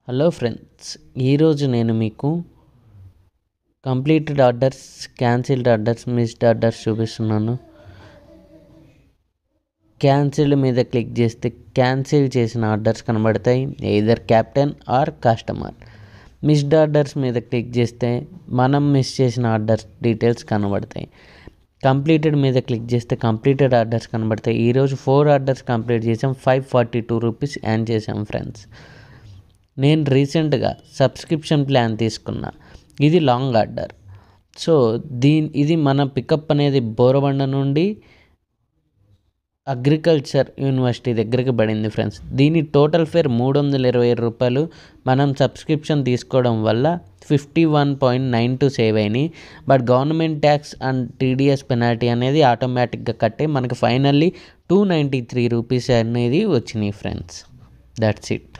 Hello friends, ఈరోజు నేను మీకు completed orders, cancelled orders, missed orders చూపిస్తున్నాను. క్యాన్సిల్డ్ మీద క్లిక్ చేస్తే క్యాన్సిల్ చేసిన ఆర్డర్స్ కనబడతాయి, either captain or customer. Missed orders మీద క్లిక్ చేస్తే మనం మిస్ చేసిన ఆర్డర్స్ డీటెయిల్స్ కనబడతాయి. కంప్లీటెడ్ మీద క్లిక్ చేస్తే కంప్లీటెడ్ ఆర్డర్స్ కనబడతాయి. ఈరోజు 4 ఆర్డర్స్ కంప్లీట్ చేసాం, 542 రూపీస్ ఎర్న్ చేసాం ఫ్రెండ్స్. నేను రీసెంట్గా సబ్స్క్రిప్షన్ ప్లాన్ తీసుకున్నా. ఇది లాంగ్ ఆర్డర్. సో ఇది మన పికప్ అనేది బోరబండ నుండి అగ్రికల్చర్ యూనివర్సిటీ దగ్గరికి పడింది ఫ్రెండ్స్. దీని టోటల్ ఫేర్ 327 రూపాయలు. మనం సబ్స్క్రిప్షన్ తీసుకోవడం వల్ల 51.92 సేవ్ అయినాయి. But government tax and TDS penalty అనేది ఆటోమేటిక్గా కట్టే మనకి ఫైనల్లీ 293 రూపీస్ అనేది వచ్చినాయి ఫ్రెండ్స్. That's it.